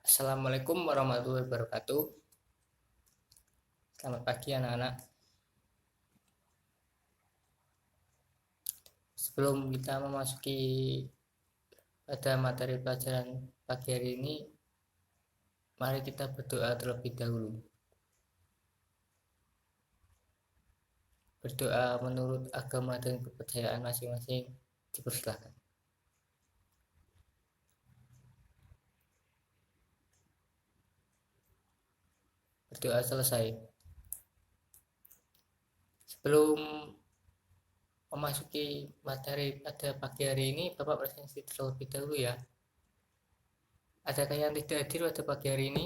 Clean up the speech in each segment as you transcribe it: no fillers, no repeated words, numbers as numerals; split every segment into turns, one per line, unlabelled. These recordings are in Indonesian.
Assalamualaikum warahmatullahi wabarakatuh. Selamat pagi anak-anak. Sebelum kita memasuki pada materi pelajaran pagi hari ini, mari kita berdoa terlebih dahulu. Berdoa menurut agama dan kepercayaan masing-masing dipersilakan. Berdoa selesai. Sebelum memasuki materi pada pagi hari ini, Bapak presentasi terlebih dahulu ya. Adakah yang tidak hadir pada pagi hari ini?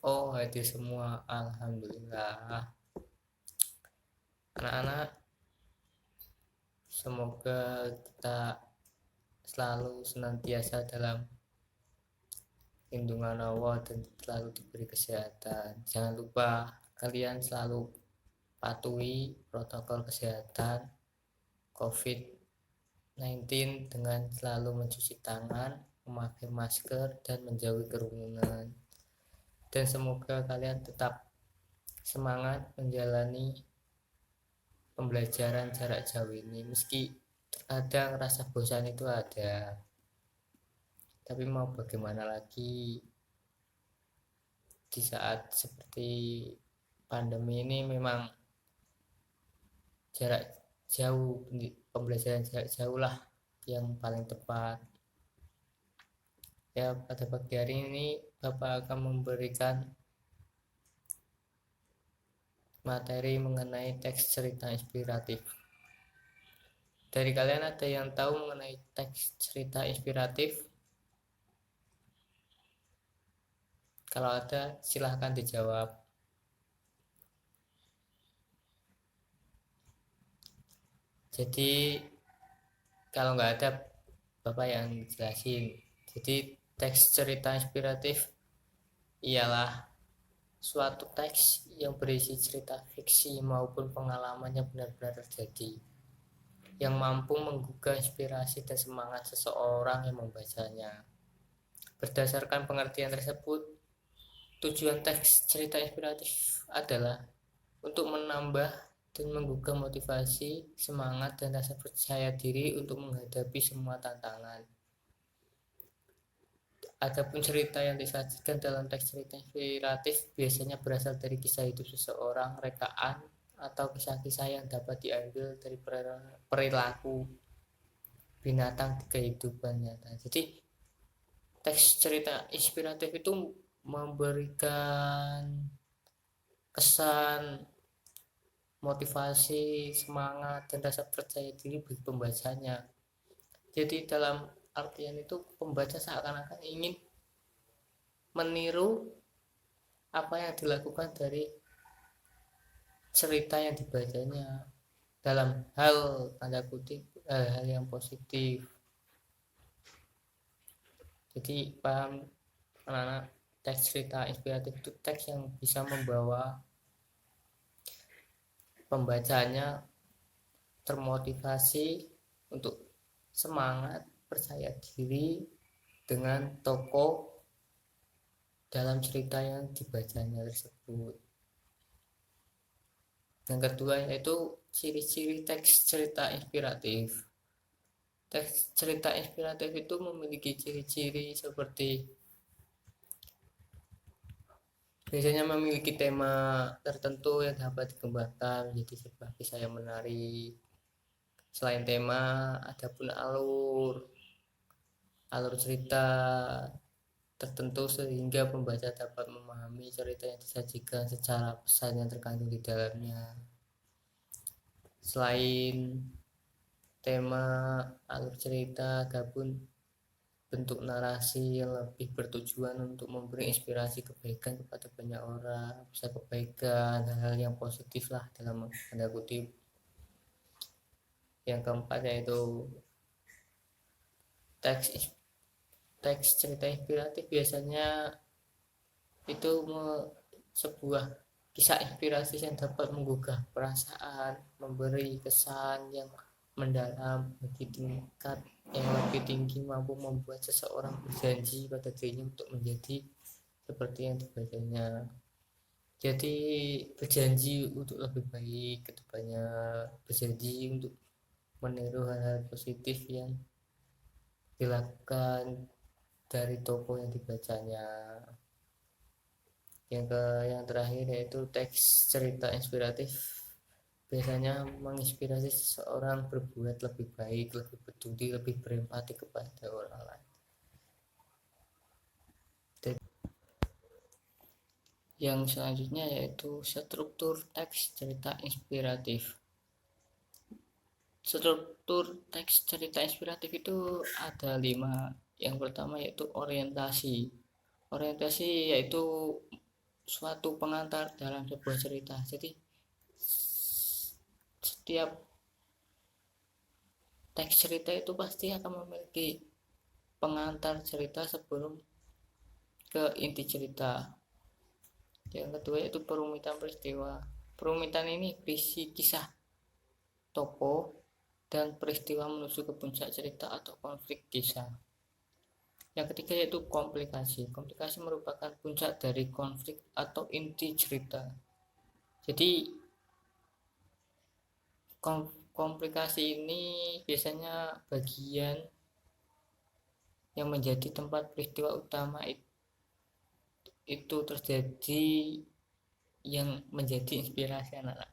Oh, hadir semua. Alhamdulillah. Anak-anak, semoga kita selalu senantiasa dalam lindungan Allah dan selalu diberi kesehatan. Jangan lupa kalian selalu patuhi protokol kesehatan COVID-19 dengan selalu mencuci tangan, memakai masker, dan menjauhi kerumunan. Dan semoga kalian tetap semangat menjalani pembelajaran jarak jauh ini, meski terkadang rasa bosan itu ada. Tapi mau bagaimana lagi, di saat seperti pandemi ini memang jarak jauh, pembelajaran jarak jauh lah yang paling tepat. Ya, pada pagi hari ini Bapak akan memberikan materi mengenai teks cerita inspiratif. Dari kalian ada yang tahu mengenai teks cerita inspiratif? Kalau ada, silahkan dijawab. Jadi kalau nggak ada, Bapak yang jelasin. Jadi teks cerita inspiratif ialah suatu teks yang berisi cerita fiksi maupun pengalaman yang benar-benar terjadi, yang mampu menggugah inspirasi dan semangat seseorang yang membacanya. Berdasarkan pengertian tersebut, tujuan teks cerita inspiratif adalah untuk menambah dan menggugah motivasi, semangat, dan rasa percaya diri untuk menghadapi semua tantangan. Adapun cerita yang disajikan dalam teks cerita inspiratif biasanya berasal dari kisah hidup seseorang, rekaan, atau kisah-kisah yang dapat diambil dari perilaku binatang di kehidupan nyata. Jadi teks cerita inspiratif itu memberikan kesan, motivasi, semangat, dan rasa percaya diri bagi pembacanya. Jadi dalam artian itu pembaca seakan-akan ingin meniru apa yang dilakukan dari cerita yang dibacanya dalam hal tanda kutip hal yang positif. Jadi paham anak-anak, teks cerita inspiratif itu teks yang bisa membawa pembacanya termotivasi untuk semangat, percaya diri dengan tokoh dalam cerita yang dibacanya tersebut. Yang kedua yaitu ciri-ciri teks cerita inspiratif. Teks cerita inspiratif itu memiliki ciri-ciri seperti biasanya memiliki tema tertentu yang dapat dikembangkan menjadi sebuah kisah yang menarik. Selain tema, ada pun alur cerita tertentu sehingga pembaca dapat memahami cerita yang disajikan secara pesan yang terkandung di dalamnya. Selain tema, alur cerita, gabung bentuk narasi yang lebih bertujuan untuk memberi inspirasi kebaikan kepada banyak orang, bisa kebaikan, hal-hal yang positif lah dalam tanda kutip. Yang keempat yaitu teks cerita inspiratif biasanya itu sebuah kisah inspirasi yang dapat menggugah perasaan, memberi kesan yang mendalam bagi tingkat yang lebih tinggi mampu membuat seseorang berjanji pada dirinya untuk menjadi seperti yang dibacanya. Jadi berjanji untuk lebih baik ke depannya, berjanji untuk meniru hal-hal positif yang dilakukan dari toko yang dibacanya. Yang terakhir yaitu teks cerita inspiratif biasanya menginspirasi seseorang berbuat lebih baik, lebih peduli, lebih berempati kepada orang lain. Dan yang selanjutnya yaitu struktur teks cerita inspiratif. Struktur teks cerita inspiratif itu ada 5. Yang pertama yaitu orientasi. Orientasi yaitu suatu pengantar dalam sebuah cerita. Jadi setiap teks cerita itu pasti akan memiliki pengantar cerita sebelum ke inti cerita. Yang kedua yaitu perumitan peristiwa. Perumitan ini berisi kisah tokoh dan peristiwa menuju ke puncak cerita atau konflik kisah. Yang ketiga yaitu komplikasi. Komplikasi merupakan puncak dari konflik atau inti cerita. Jadi komplikasi ini biasanya bagian yang menjadi tempat peristiwa utama itu terjadi, yang menjadi inspirasi anak-anak.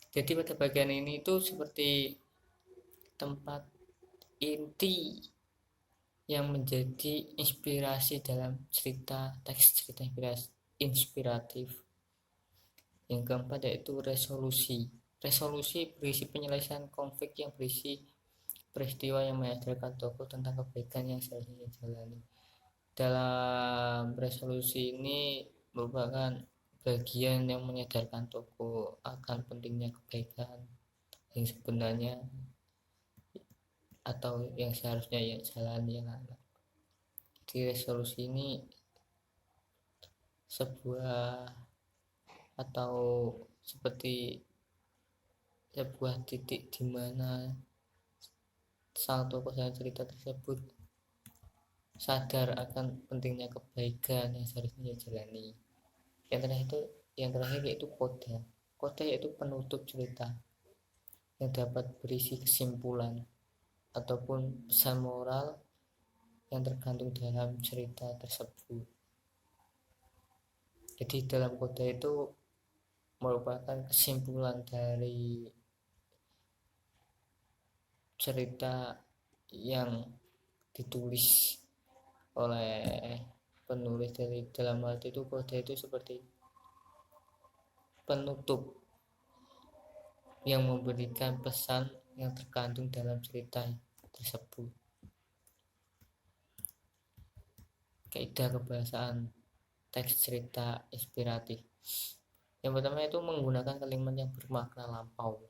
Jadi pada bagian ini itu seperti tempat inti yang menjadi inspirasi dalam cerita, teks cerita inspiratif. Yang keempat yaitu resolusi. Resolusi berisi penyelesaian konflik yang berisi peristiwa yang mengajarkan tokoh tentang kebaikan yang seharusnya dijalani. Dalam resolusi ini merupakan bagian yang menyadarkan tokoh akan pentingnya kebaikan yang sebenarnya atau yang seharusnya yang jalani anak-anak. Di resolusi ini sebuah atau seperti sebuah titik di mana sang tokoh dalam cerita tersebut sadar akan pentingnya kebaikan yang seharusnya dijalani. Yang terakhir yaitu koda. Koda yaitu penutup cerita yang dapat berisi kesimpulan ataupun pesan moral yang tergantung dalam cerita tersebut. Jadi dalam koda itu merupakan kesimpulan dari cerita yang ditulis oleh penulis. Dari dalam arti itu koda itu seperti penutup yang memberikan pesan yang terkandung dalam cerita tersebut. Kaidah kebahasaan teks cerita inspiratif. Yang pertama itu menggunakan kalimat yang bermakna lampau.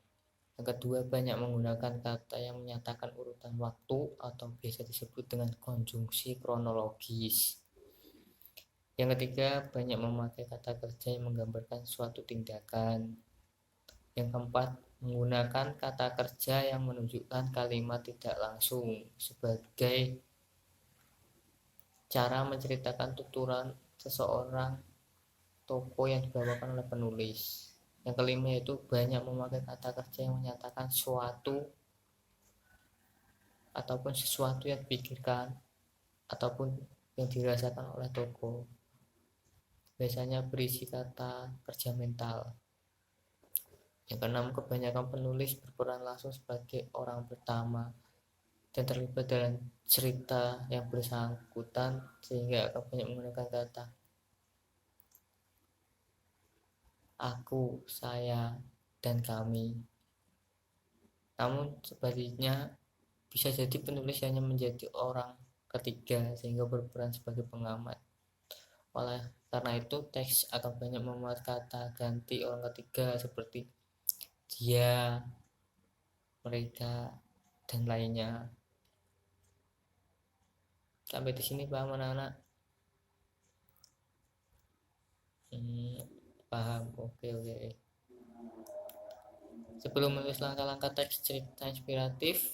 Yang kedua, banyak menggunakan kata yang menyatakan urutan waktu atau biasa disebut dengan konjungsi kronologis. Yang ketiga, banyak memakai kata kerja yang menggambarkan suatu tindakan. Yang keempat, menggunakan kata kerja yang menunjukkan kalimat tidak langsung sebagai cara menceritakan tuturan seseorang tokoh yang dibawakan oleh penulis. Yang kelima yaitu banyak memakai kata kerja yang menyatakan suatu ataupun sesuatu yang dipikirkan ataupun yang dirasakan oleh tokoh. Biasanya berisi kata kerja mental. Yang keenam, kebanyakan penulis berperan langsung sebagai orang pertama dan terlibat dalam cerita yang bersangkutan sehingga akan banyak menggunakan kata aku, saya, dan kami. Namun sebaliknya bisa jadi penulis hanya menjadi orang ketiga sehingga berperan sebagai pengamat. Oleh karena itu teks akan banyak memuat kata ganti orang ketiga seperti dia, mereka, dan lainnya. Sampai di sini paham anak-anak? Paham. Oke. Sebelum menulis langkah-langkah teks cerita inspiratif,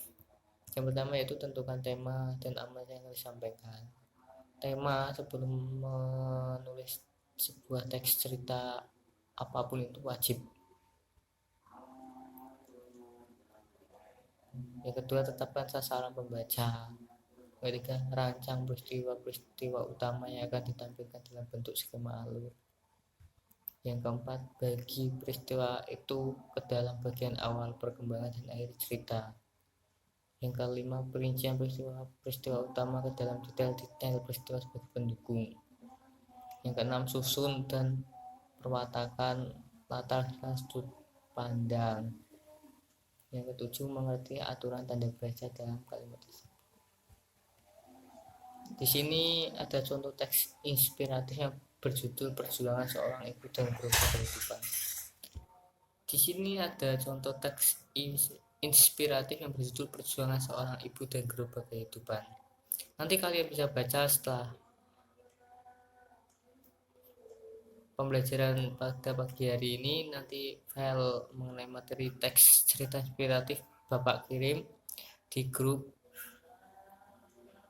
yang pertama yaitu tentukan tema dan amanat yang harus disampaikan. Tema sebelum menulis sebuah teks cerita apapun itu wajib. Yang kedua, tetapkan sasaran pembaca. Ketiga, rancang peristiwa-peristiwa utama yang akan ditampilkan dalam bentuk skema alur. Yang keempat, bagi peristiwa itu ke dalam bagian awal, perkembangan, dan akhir cerita. Yang kelima, perincian peristiwa utama ke dalam detail-detail peristiwa sebagai pendukung. Yang keenam, susun dan perwatakan latar dan sudut pandang. Yang ketujuh, mengerti aturan tanda baca dalam kalimat tersebut. Di sini ada contoh teks inspiratif yang berjudul Perjuangan Seorang Ibu dan Gerobak Kehidupan. Di sini ada contoh teks inspiratif yang berjudul Perjuangan Seorang Ibu dan Gerobak Kehidupan. Nanti kalian bisa baca setelah pembelajaran pada pagi hari ini. Nanti file mengenai materi teks cerita inspiratif Bapak kirim di grup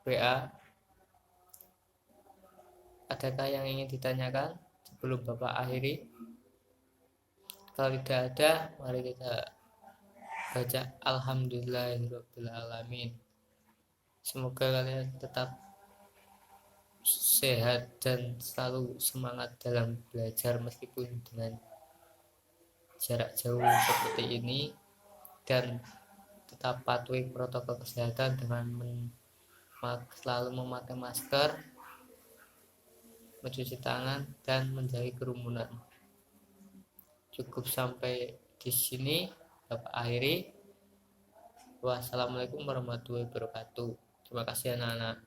WA. Adakah yang ingin ditanyakan sebelum Bapak akhiri? Kalau tidak ada, mari kita baca Alhamdulillahirrahmanirrahim. Semoga kalian tetap sehat dan selalu semangat dalam belajar meskipun dengan jarak jauh seperti ini, dan tetap patuhi protokol kesehatan dengan selalu memakai masker, mencuci tangan, dan menjauhi kerumunan. Cukup sampai di sini, Bapak akhiri. Wassalamualaikum warahmatullahi wabarakatuh. Terima kasih anak-anak.